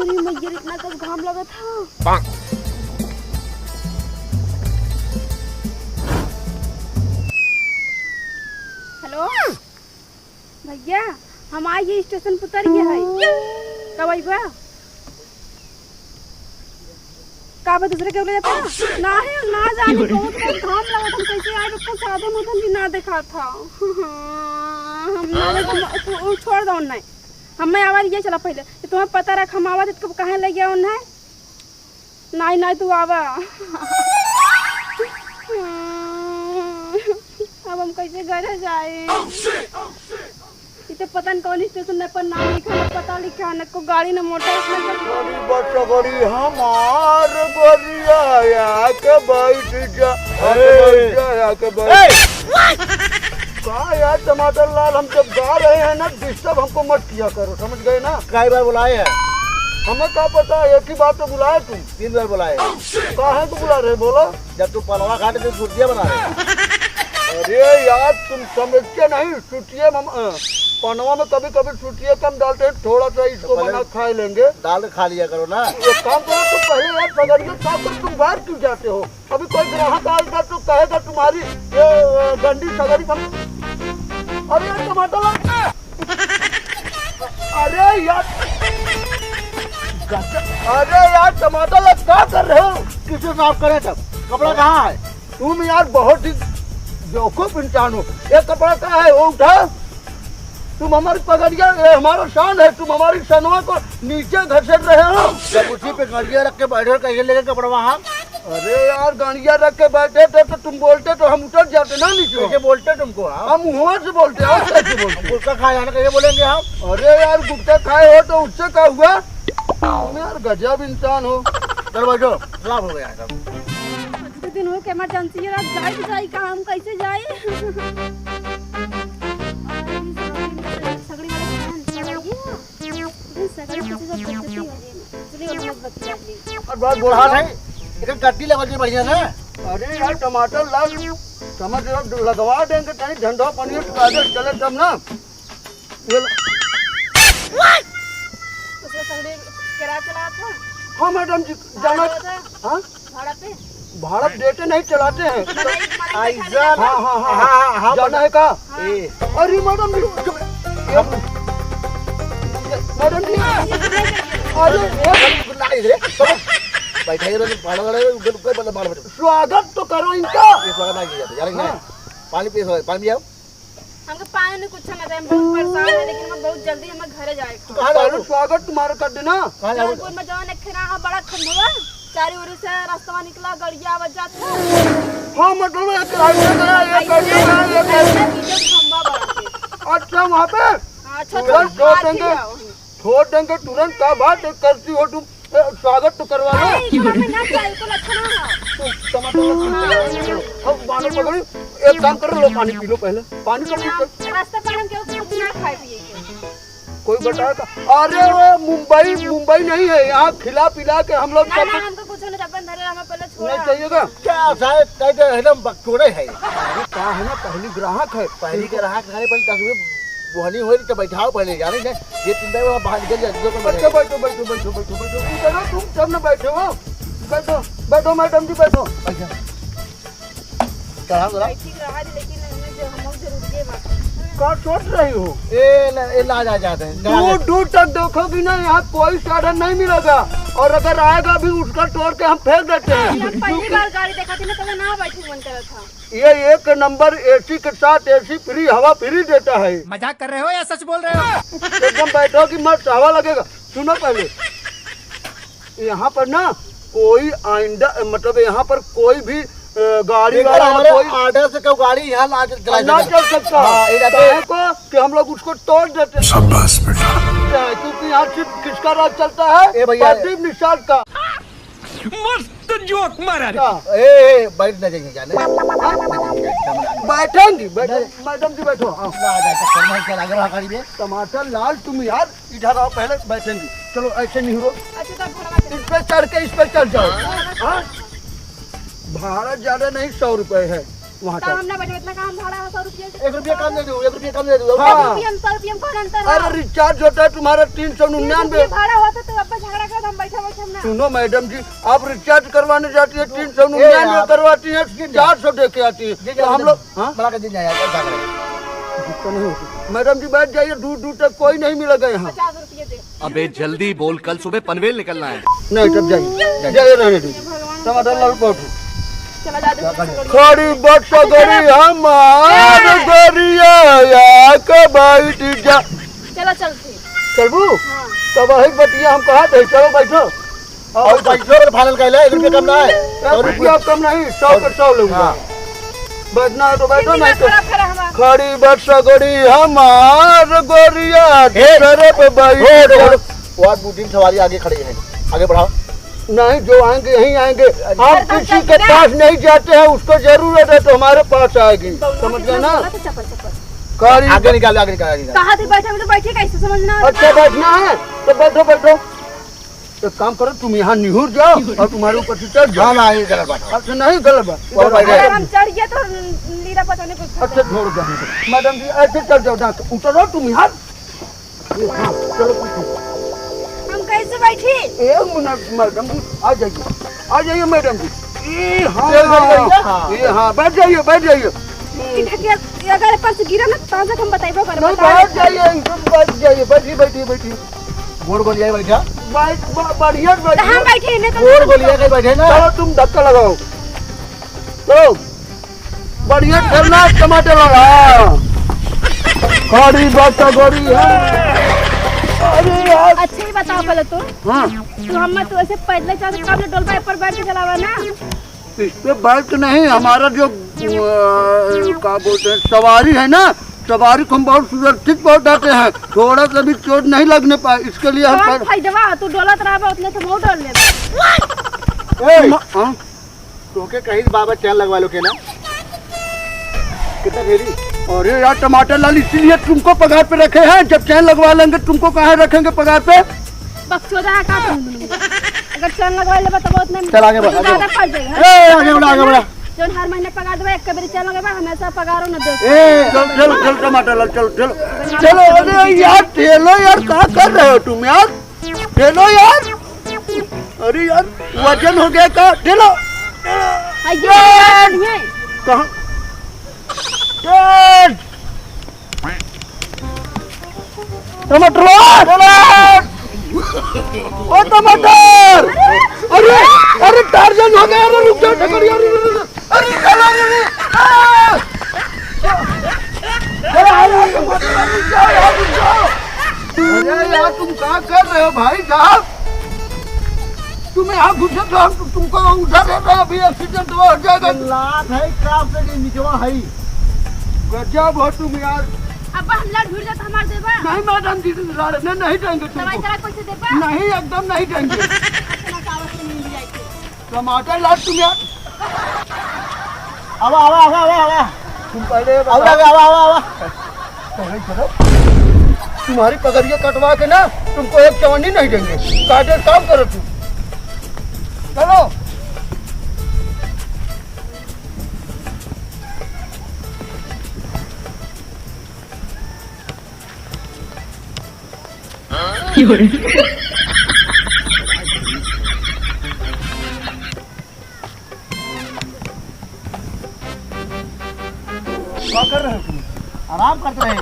अरे मैया इतना कब घाम लगा था। हेलो भैया, हम आइए स्टेशन पर उतर गए है। कब आइबा? का बा दूसरे के ले जाता ना है ना जाने बहुत घाम लगा था। कैसे आए उसको साधन उधन भी ना देखा था। हम छोड़ दो नहीं, हमें आवाज ये चला पहले कि तुम्हें पता रख हम आवाज कब कहाँ ले गया उन्हें। नहीं नहीं तू आवा। अब हम कैसे घर जाए? इते पता नहीं कौन स्टेशन पर नाम लिखा है, पता लिखा है, न को गाड़ी न मोटर बड़ी हमार गोरिया या के बैठ जा। अरे के बैठ का यार टमाटर लाल, हम जब गा रहे हैं ना डिस्टर्ब हमको मत किया करो, समझ गए ना? कई बार बुलाए हैं? हमें क्या पता, एक ही बात तो बुलाए तुम। 3 बार बुलाए। काहे को बुला रहे बोलो? जब तुम पनवा खाते थे छुट्टियां बना रहे। अरे यार तुम समझते नहीं, छुट्टियां पनवा में कभी कभी छुट्टियां कम डालते हैं, थोड़ा सा इसको बना खा लेंगे। दाल खा लिया करो ना। एक काम करो तुम पहले यार पकड़िए, काम करो, तुम बाहर क्यों जाते हो? अभी कोई ग्राहक आएगा तो कहेगा तुम्हारी गंदी सगरी बन। अरे यार टमाटर ला। अरे यार टमाटर ला क्या कर रहे हो? किसे साफ करे तब? कपड़ा कहाँ है? तुम यार बहुत ही बेवकूफ इंसान हो। ये कपड़ा कहाँ है? वो उठा। तुम हमारी पगड़िया, हमारा शान है, तुम हमारी सनवा को नीचे घसीट रहे हो। जब उसी पे गाड़ियाँ रख के बैठे कहीं लेके कपड़ा वहाँ। अरे यार गाड़िया रख के बैठे थे तो तुम बोलते तो हम उतर जाते ना नीचे। कैसे बोलते तुमको? हम मुँह से बोलते हैं, कैसे बोलते? गुटखा खाया ना कैसे बोलेंगे हम? अरे यार गुटखा खाए हो तो उससे क्या हुआ? तुम यार गजब इंसान हो। चलो बैठो, खराब हो गया सब। दिन हो के इमरजेंसी है, जाए कहाँ, हम कैसे जाए? बहुत बुढ़ा नहीं, इधर गड्डी लगा दी बढ़िया ना। अरे यार टमाटर लाल समझ लगवा देंगे, कहीं झंडा पनीर चले तब ना। हाँ मैडम जी जाना। हाँ भाड़ा पे भाड़ा देते नहीं, चलाते हैं। हाँ हाँ हाँ हाँ जाना है का? अरे मैडम जी, मैडम जी अरे स्वागत तो करो इनका। पानी पिए, पानी पियाओ। हमको पानी नहीं कुछ नहीं, हम बहुत परेशान है, लेकिन हम बहुत जल्दी हमें घरे जाए। स्वागत तुम्हारा कर देना। जौनपुर में जौन एक खेरा बड़ा खंडवा चारी ओर से रास्ता निकला, गड़िया आवाज जाता। हाँ मतलब अच्छा वहाँ पे छोड़ देंगे तुरंत। क्या बात करती हो तुम? स्वागत तो करवा लो। एक काम करो, लो पानी पी लो पहले। पानी का रास्ता पर हम क्यों ना खाए पिए कोई बताएगा? अरे वो मुंबई नहीं है, यहाँ खिला पिला के हम लोग सब। हमको कुछ नहीं, अपन धरे हमें पहले छोड़ा। नहीं चाहिएगा क्या शायद एकदम बकचोड़े है। क्या है ना, पहली ग्राहक है, पहली ग्राहक खाने पर 10 रुपये बुहनी हो तो बैठाओ पहले, जाने ना ये चिंता है बाहर निकल जाए। बैठो बैठो बैठो बैठो बैठो बैठो, तुम सब ना बैठे हो। बैठो बैठो मैडम जी बैठो। क्या सोच रही हो? ये ला जाते हैं दूर तक देखोगी ना, यहाँ कोई साधन नहीं मिलेगा, और अगर आएगा भी उसका तोड़ के हम फेंक देते हैं। पहली बार गाड़ी देखा थी ना, तो ना बैठी मन करा था। ये 1 नंबर एसी के साथ एसी फ्री, हवा फ्री देता है। मजाक कर रहे हो या सच बोल रहे हो? एकदम बैठोगी मस्त हवा लगेगा। सुनो पहले, यहाँ पर ना कोई आइंदा मतलब यहाँ पर कोई भी गाड़ी वाला कोई ऑर्डर से गाड़ी यहाँ ना चल सकता है कि हम लोग उसको तोड़ देते हैं। क्योंकि यहाँ सिर्फ किसका राज चलता है? प्रदीप निषाद का। मस्त जोक मारा। बैठ न जाएंगे जाने। बैठेंगी मैडम जी बैठो। गाड़ी में टमाटर लाल तुम यार इधर आओ, पहले बैठेंगी। चलो ऐसे नहीं हो, इस पे चढ़ के इस पे चढ़ जाओ। भाड़ा ज्यादा नहीं, 100 रुपए है वहाँ का। इतना काम भाड़ा है 100 रुपये। 1 रुपया कम दे दो, 1 रुपया कम दे दो। हाँ। अरे रिचार्ज होता है तुम्हारा 399। भाड़ा होता तो अब झगड़ा कर बैठे हम ना। सुनो मैडम जी, आप रिचार्ज करवाने जाती है 399 करवाती है, 400 दे के आती है। तो हम लोग हाँ बड़ा के दिन जाए ऐसा करें। दिक्कत नहीं होती। मैडम जी बैठ जाइए, दूर दूर तक कोई नहीं मिलेगा यहाँ। 50 रुपये दे। अबे जल्दी बोल, कल सुबह पनवेल निकलना है। नहीं तब जाइए, जाइए रहने दीजिए। भगवान टमाटर लाल बैठो। चला जा दे। खड़ी बट गरी हमार गरिया या के बैठ जा। चला चलते। चलबू हाँ। तब वही बतिया हम कहा थे, चलो बैठो। और 500 फाइनल कहला, 1 रुपया कम ना है। 1 रुपया कम नहीं, 100 के 100 लूंगा। बैठना है तो बैठो, नहीं तो खड़ी बट गरी हमार गरिया तेरे पे बैठ जा। वार्ड बूटिंग सवारी आगे खड़ी है, आगे बढ़ाओ। नहीं, जो आएंगे यहीं आएंगे। हम किसी के पास नहीं जाते हैं, उसको जरूरत है तो हमारे पास आएगी, समझ गए ना। खड़ी आगे निकाल, आगे निकाल, आगे निकाल। कहाँ थे बैठे, हम तो बैठे कैसे समझना। अच्छा बैठना है तो बैठो बैठो। एक काम करो, तुम यहाँ निहुर जाओ और तुम्हारे ऊपर से चढ़ जाओ। ना, ये गलत बात है। अच्छा नहीं गलत बात। और बैठ अगर हम चढ़ गए तो लीला पता नहीं कुछ। अच्छा छोड़ दो मैडम जी, ऐसे चढ़ जाओ, ना उतरो तुम यहाँ। हाँ, चलो हम कैसे बैठे। 1 मिनट मैडम जी, आ जाइए मैडम जी। हाँ बैठ जाइए बैठ जाइए। अगर पास गिरा ना ताजा हम बताइबो कर। नहीं बैठ जाइए, एकदम बैठ जाइए। बैठिए बैठिए बैठिए। गोड़ गोलिया बैठा, बढ़िया हम बैठिए। बैठे नहीं गोड़ तो गोलिया के बैठे ना। चलो तुम धक्का लगाओ, चलो बढ़िया ठहरना। टमाटर लगा खड़ी बात गोरी है। अरे यार अच्छा ही बताओ पहले तो। हाँ, तो हम तो ऐसे पैदल चल कब डोल पाए पर बैठ के चलावा ना। इस पे बैठ नहीं, हमारा जो क्या बोलते हैं सवारी है ना, सवारी को हम बहुत सुरक्षित पहुंचाते हैं। थोड़ा सा भी चोट नहीं लगने पाए, इसके लिए हम कौन फायदा तू डोलत रहा उतने से बहुत डर ले। हाँ? तोके कहीं बाबा चैन लगवा लो के ना। कितना घेरी? अरे यार टमाटर लाल, इसीलिए तुमको पगार पे रखे हैं। जब चैन लगवा लेंगे तुमको कहाँ रखेंगे पगार पे। बक्सोदा है का तुम दोनों। अगर चैन लगवा ले तो बहुत नहीं। चल आगे बढ़, आगे ज्यादा पड़ जाएगा। आगे बढ़ा, आगे बढ़ा। जो हर महीने पगार देवे, एक बार चैन लगवा हमेशा पगार न दे। चल चल चल टमाटर लाल, चलो चलो चलो। अरे यार ठेलो यार, क्या कर रहे हो तुम यार, ठेलो यार। अरे यार वजन हो गया का, ठेलो कहाँ। टमाटर ओ टमाटर। अरे अरे टार्जन हो गया। अरे रुक जाओ, टक्कर यार। अरे अरे यार तुम क्या कर रहे हो भाई साहब। तुम यहाँ घुसे तो हम तुमको उठा देते हैं, अभी एक्सीडेंट हो जाएगा। लात है क्राफ्ट के नीचवा है। गजब हो तुम यार। अब हम लड़ भिड़ जाता हमार देबा। नहीं मैडम जी, लड़ने नहीं देंगे दवाई तुमको। करा कैसे देबा। नहीं एकदम नहीं देंगे। अपना कागज से मिल जाए। टमाटर लाल तुम यार। आवा आवा आवा आवा आवा। तुम पहले आवा आवा आवा आवा। पहले चलो, तुम्हारी पगड़िया कटवा के ना तुमको एक चवन्नी नहीं देंगे। काटे काम करो तुम, चलो। क्या कर रहे हो तुम। आराम करते रहे।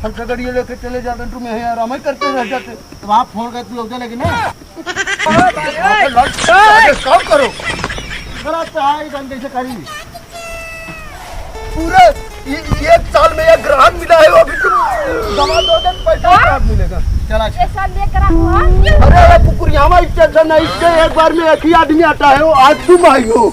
हम पगड़िया लेके चले जाते, तुम यहीं आराम ही करते रह जाते। तो वहाँ फोन कर तू उधर लेकिन ना। काम करो। गलत है, इधर कैसे करी। पूरे 1 साल में 1 ग्राहक मिला है, अभी तुम दवा दोगे तो पैसा ग्राहक मिलेगा। चला ऐसा लेकर हुआ। अरे कुकुरियामा स्टेशन है, इससे एक बार में एक ही आदमी आता है, वो आज तुम आई हो।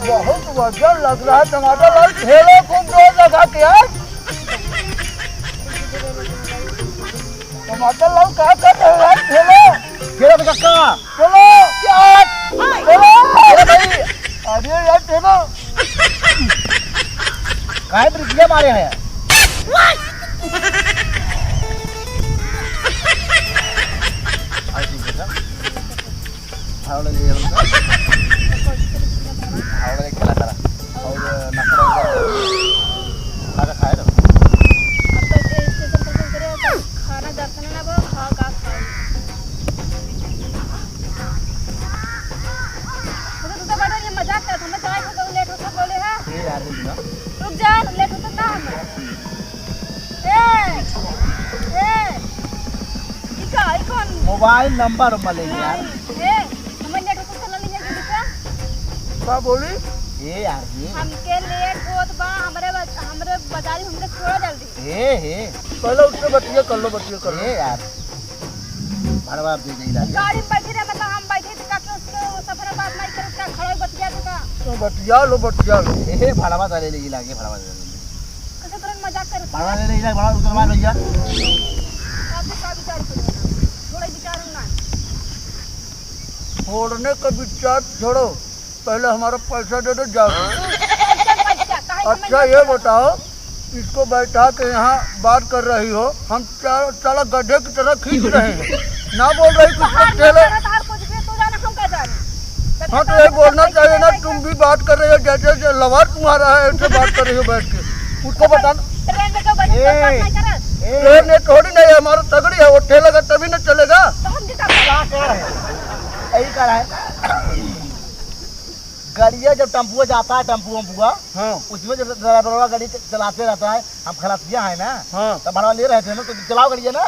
बहुत वजन लग रहा है टमाटर लाल। ठेलो को जोर लगा के यार। टमाटर लाल क्या कर रहे हो यार। ठेलो घेरा पे कक्का। चलो यार, चलो अरे यार ठेलो। काहे ब्रिजले मारे हैं। भाव ले लिया उनका भाव ले खिला करा और नखरा खाना खाए ना अब तो स्टेशन पर फोन करे तो खाना दर्शन ना वो खा का खाए तो बड़ा ये मजाक करत हमें चाय खा के लेट होता बोले है ये यार ना रुक जा लेट होता ना हमें कौन मोबाइल नंबर मले यार हमें लेट होता चला नहीं है दूसरा क्या बोली ये यार ये हमके लेट होत बा हमरे बाजारी हमके छोड़ा जल्दी हे पहले उससे बतिया कर लो ये यार भड़वा दे दे इलाज गाड़ी में बैठे रहे मतलब हम बैठे थे का उसको सफर बात नहीं करे का खड़ा बतिया थे का तो बतिया लो हे भड़वा दे ले इलाज भड़वा दे कैसे तुरंत मजाक कर भड़वा दे इलाज भड़वा उतर मार भैया आप का विचार करो थोड़ा विचार ना छोड़ने का विचार छोड़ो, पहले हमारा पैसा दे दो जाओ। अच्छा ये बताओ, इसको बैठा के यहाँ बात कर रही हो, हम साला गड्ढे की तरह खींच रहे हैं, ना बोल रही कुछ तो ठेले। हाँ तो यही बोलना चाहिए ना, तुम भी बात कर रही हो जैसे लवर तुम्हारा है ऐसे बात कर रही हो बैठ के, उसको बताना। ट्रेन ने थोड़ी नहीं है, हमारा तगड़ी है, वो ठेलेगा तभी न चलेगा। यही कर है गाड़िया जब टेम्पो जाता है टेम्पो हाँ उसमें जब ड्राइवर गाड़ी चलाते रहता है, हम खलासिया है ना हाँ तब भाड़ा ले रहे थे ना, तो चलाओ गाड़िया ना।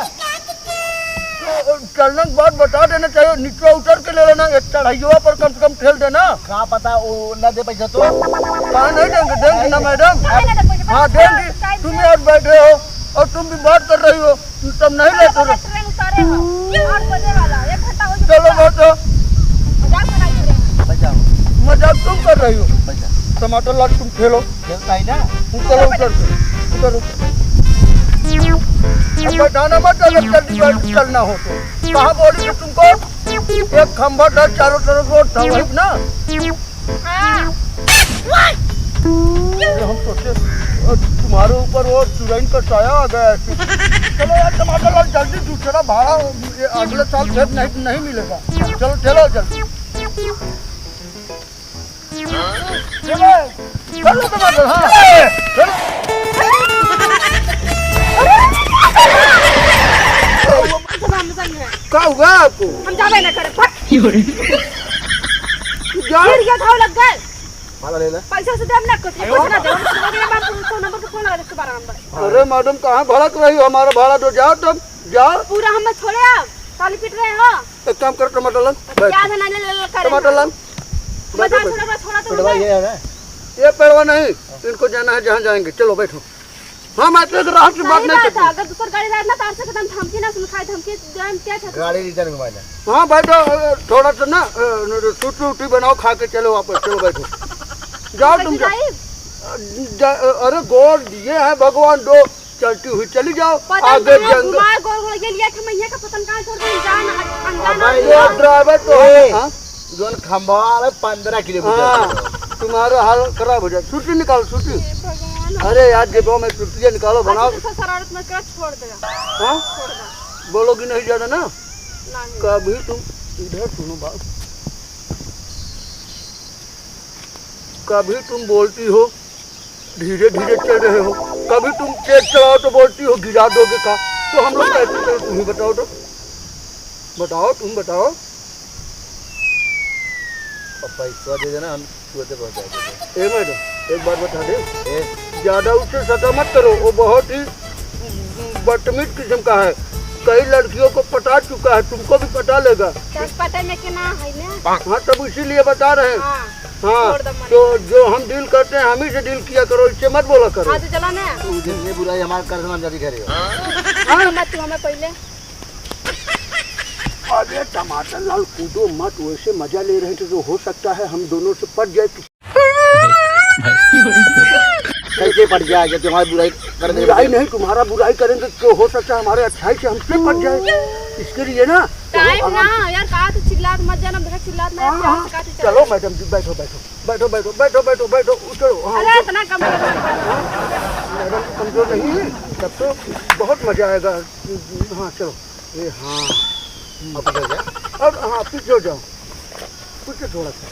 तो चलने के बाद बता देना चाहिए, नीचे उतर के ले लेना, एक चढ़ाइयों पर कम से कम ठेल देना। कहाँ पता वो न दे पैसा तो कहाँ नहीं देंगे, देंगे ना मैडम। हाँ देंगी, तुम यार बैठे हो और तुम भी बात कर रही हो, तब नहीं लेते हो। चलो बैठो, मजाक तुम कर रही हो। टमाटर लाट तुम ठेलो, खेलता ही ना। उतरो उतर उतरो, बैठाना मत अगर जल्दी चलना हो तो। कहाँ बोली थी तुमको, एक खंभा था चारों तरफ रोड था वही ना। हम सोचे तुम्हारे ऊपर वो चुड़ैल का साया आ गया ऐसे। चलो यार टमाटर लाट जल्दी, दूसरा भाड़ा अगले साल फिर नहीं मिलेगा। चलो चलो जल्दी चलो चलो टमाटर। हाँ चलो क्या हुआ आपको? हम जावे ना करे जाओ लग गए भाड़ा ले ले। पैसा से देम ना कुछ ना दे नंबर पे फोन लगा दे, 12 नंबर। अरे मैडम कहाँ भड़क रही हो, हमारा भाड़ा दो, जाओ तुम जाओ। पूरा हमें छोड़े आप खाली पीट रहे हो। एक काम करो टमाटर लान, क्या धना ले करे टमाटर लान। मजा छोड़ा तो ये है ना ये पेड़वा नहीं, इनको जाना है जहाँ जाएंगे। चलो बैठो। हाँ मैं तो राहत की बात नहीं करती। अगर दूसरा गाड़ी जाए ना तार से कदम धमकी ना सुनाई, धमकी देम क्या था। गाड़ी रिटर्न घुमा ले। हाँ बैठो, थोड़ा सा ना सूटी बनाओ, खा के चलो वापस। चलो बैठो जाओ तुम जाओ। अरे गोल ये है भगवान, दो चलती हुई चली जाओ आगे जंगल। गोल ये लिया कि मैं ये का पतन कहां छोड़ दूं, जान अनजान ये ड्राइवर तो है। हाँ जोन खंबा में 15 किलोमीटर। हाँ तुम्हारा हाल खराब हो जाए। छुट्टी निकालो छुट्टी। अरे यार जेबों में छुट्टियाँ निकालो, बनाओ। शरारत में कर छोड़ देगा। हाँ बोलोगी नहीं ज्यादा ना। नहीं कभी तुम इधर सुनो बात, कभी तुम बोलती हो धीरे धीरे चल रहे हो, कभी तुम तेज चलाओ तो बोलती हो गिरा दोगे का। तो हम लोग कैसे करें, तुम ही बताओ तो, बताओ तुम बताओ। पैसा दे देना, हम तुरंत पहुंचा देंगे। ए मैडम एक बात बता दे, ज्यादा उससे सटा मत करो, वो बहुत ही बदतमीज किस्म का है। कई लड़कियों को पटा चुका है, तुमको भी पटा लेगा। पता में के ना है ना। हाँ तब इसीलिए बता रहे हैं। हां हाँ तो जो हम डील करते हैं हम ही से डील किया करो, इससे मत बोला करो। हां तो चलो ना, तू जितनी बुराई हमारे कर समझ जाती करे। हां मत तू हमें पहले। अरे टमाटर लाल कूदो मत, वैसे मजा ले रहे थे तो हो सकता है हम दोनों से पट जाए। कैसे पड़ जाए जब तुम्हारी बुराई कर दे? बुराई नहीं, तुम्हारा बुराई करेंगे तो हो सकता है हमारे अच्छाई से हमसे पट जाए। इसके लिए ना टाइम ना यार, कहा तो चिल्लात मत जाना, बेटा चिल्लात ना। चलो मैडम जी बैठो बैठो बैठो बैठो बैठो बैठो बैठो उठो। अरे इतना कम मैडम कमजोर नहीं है, तब तो बहुत मजा आएगा। हाँ चलो ये हाँ अब हो जाए। अब हाँ पीछे हो जाओ। पीछे थोड़ा सा।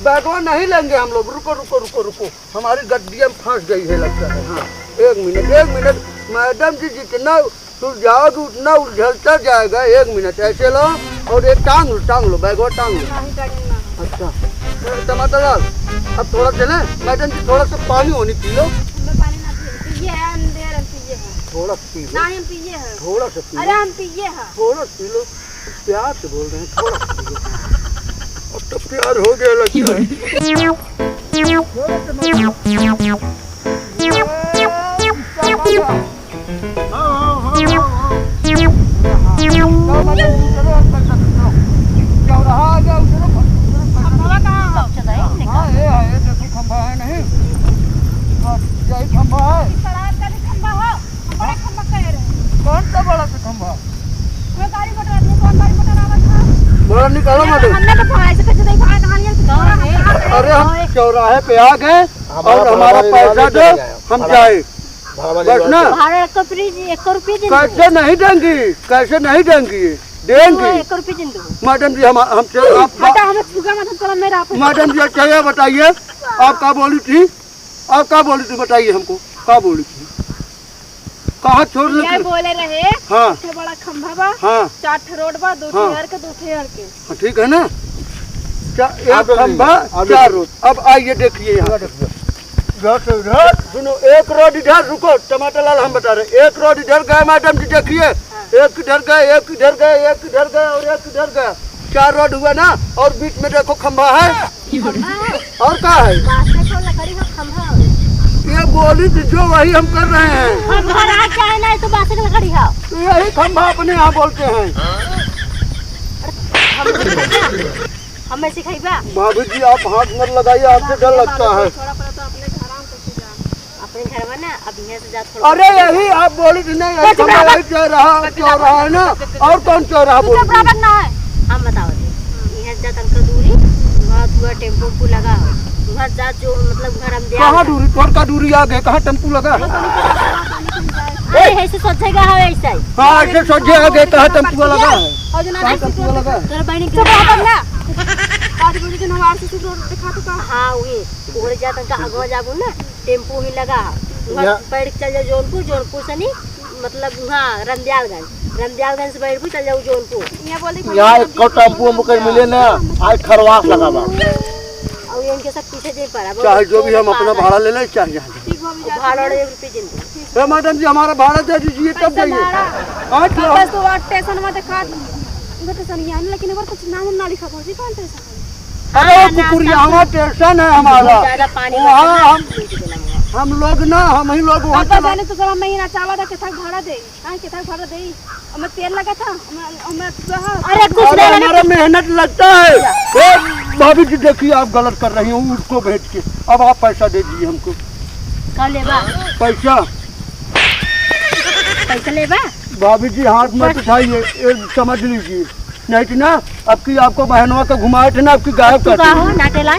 बैगवा नहीं लेंगे हम लोग, रुको रुको रुको रुको, हमारी गड्डियाँ फंस गई है लगता है। हाँ एक मिनट, मैडम जी जितना सुलझाओगे उतना उलझलता जाएगा। एक मिनट ऐसे लो और एक टांग लो बैगवा टांग लो। नहीं टांगना। अच्छा टमाटर लाल, अब थोड़ा चले मैडम जी, थोड़ा सा पानी होनी पी लो। हमें पानी ना पिए है, अंधेर हम पिए है। थोड़ा पी लो। नहीं हम पिए है। थोड़ा सा पी अरे लो। हम पिए है। थोड़ा पी लो, प्यार से बोल रहे हैं, थोड़ा सा पी लो। अब तो प्यार हो गया लगता है। खंभा कहाँ है? खंभा है नहीं, यही खंभा है। बड़ा का भी खंभा हो, हम बड़ा खंभा कह रहे हैं। कौन सा बड़ा सा खंभा? मैं गाड़ी मोटर आती है, कौन गाड़ी मोटर आवा था? बड़ा निकालो मैडम। हमने तो भाई से कैसे देखा है कहानी है? अरे हम चौराहे पे आ गए और हमारा पैसा दो, हम जाए बस ना। भाड़ा 1 रुपये दिन कैसे नहीं देंगी, कैसे नहीं देंगी, देंगी 1 रुपये दिन दो। मैडम जी। हम आप बेटा हमें छुगा मत, चलो मेरा पे। मैडम जी अच्छा ये बताइए, आप क्या बोली थी? आप क्या बोली थी बताइए हमको, क्या बोली थी? कहाँ छोड़ ये लेते? बोले रहे हाँ इतने बड़ा खंभा बा, हाँ 4 ठे रोड बा, 2 हाँ। ठे हर के 2 ठे हर के। हाँ, ठीक है ना। एक आप लोग खंभा आप 4 रोड। अब आइए देखिए यहाँ सुनो, एक रोड इधर, रुको टमाटर लाल हम बता रहे, एक रोड इधर गए मैडम जी देखिए, एक इधर गए, एक इधर गए, एक इधर गए और एक इधर गया, 4 रोड हुआ ना। और बीच में देखो खंभा है, और क्या है? लकड़ी का खंभा ये बोली थी जो वही हम कर रहे हैं। घर आ चाहे ना तो बांस का लकड़ी है। तो यही खंभा अपने यहाँ बोलते हैं। हमें सिखाइबा। भाभी जी आप हाथ मत लगाइए, आपसे डर लगता है। थोड़ा पड़ा तो अपने घर आऊं कैसे जा? अपने घर में ना अब यहाँ से जा थोड़ा। अरे यही आप बोली थी नहीं, यही खंभा यही चौराहा है ना। और कौन चौराहा बोली थी? बनना है। हम बताओ दे यहाँ जा तनका दूरी वहाँ पूरा टेम्पो लगा हो वहाँ जा जो मतलब घर हम दे कहाँ दूरी, तोड़ का दूरी आ गए, कहाँ टेम्पू लगा? अरे ऐसे सोचेगा है ऐसा ही। हाँ ऐसे सोचे आ गए, कहाँ टेम्पू लगा है? और जो ना कहाँ टेम्पू लगा है? तेरा बहनी चुप रहो तब ना। आज बोली जो नवार से रोड दिखा तो का। हाँ वही उधर जा तनका अगवा जाबू ना टेम्पो ही लगा है वहाँ बैठ के चल जाओ जौनपुर से नहीं मतलब वहाँ रमदियालगंज से बैठ चल जाओ जौनपुर। ये बोली यहाँ एक टेम्पू मुकर मिले ना, आज खरवास लगा बा। और इनके सब पीछे जे पड़ा चाहे जो भी हम अपना भाड़ा ले लें, चाहे यहाँ जाए। ठीक हो भी जा। भाड़ा 1 रुपये दिन दो। मैडम जी हमारा भाड़ा दे दीजिए तब जाइए। हाँ तो बस तो स्टेशन में देखा स्टेशन यहाँ लेकिन एक कुछ नाम ना लिखा पहुंची कौन स्टेशन? अरे कुकुरिया स्टेशन है हमारा, ज्यादा पानी वहाँ हम लोग ना, हम ही लोग वहाँ पापा जाने तो सब महीना चावा था कितना भाड़ा दे, काहे कितना भाड़ा दे? हमें तेल लगा था, हमें अरे कुछ अरे नहीं हमारा मेहनत लगता है। भाभी जी देखिए आप गलत कर रही हो, उसको भेज के अब आप पैसा दे दीजिए हमको। कब लेबा पैसा पैसा लेबा? भाभी जी हाथ में उठाइए, समझ लीजिए, नहीं कि ना अब की आपको बहनों को घुमाए थे ना, आपकी गायब तू कर का दी। हो नाटेला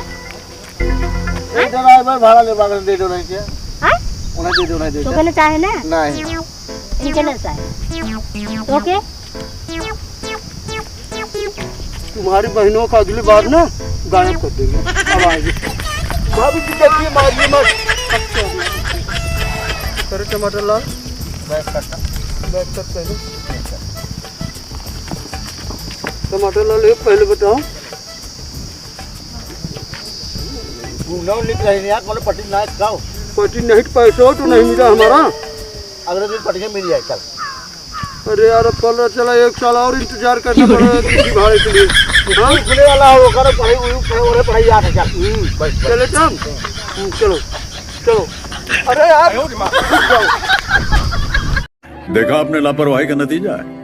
ड्राइवर भाड़ा ले बागर दे दो नहीं के हां उन्हें दे दो नहीं दे तो कहना चाहे ना नहीं इनके ना चाहे तो के तुम्हारी बहनों का अगली बार ना गायब कर देंगे। अब आइए भाभी जी देखिए, मारिए मत। अरे टमाटर लाल बैठ कर पहले टमाटर लाल एक पहले बताओ। घूमना लिख रही है कौन पट्टी ना खाओ, पति नहीं पैसा तो नहीं मिला हमारा। अगले दिन पट्टी मिल जाए कल। अरे यार अब कल चला 1 साल और इंतजार करना पड़ेगा किसी भाड़े के लिए। हाँ खुले वाला हो कर पढ़ाई 8,000 चले चल, चलो चलो। अरे यार देखा आपने लापरवाही का नतीजा है।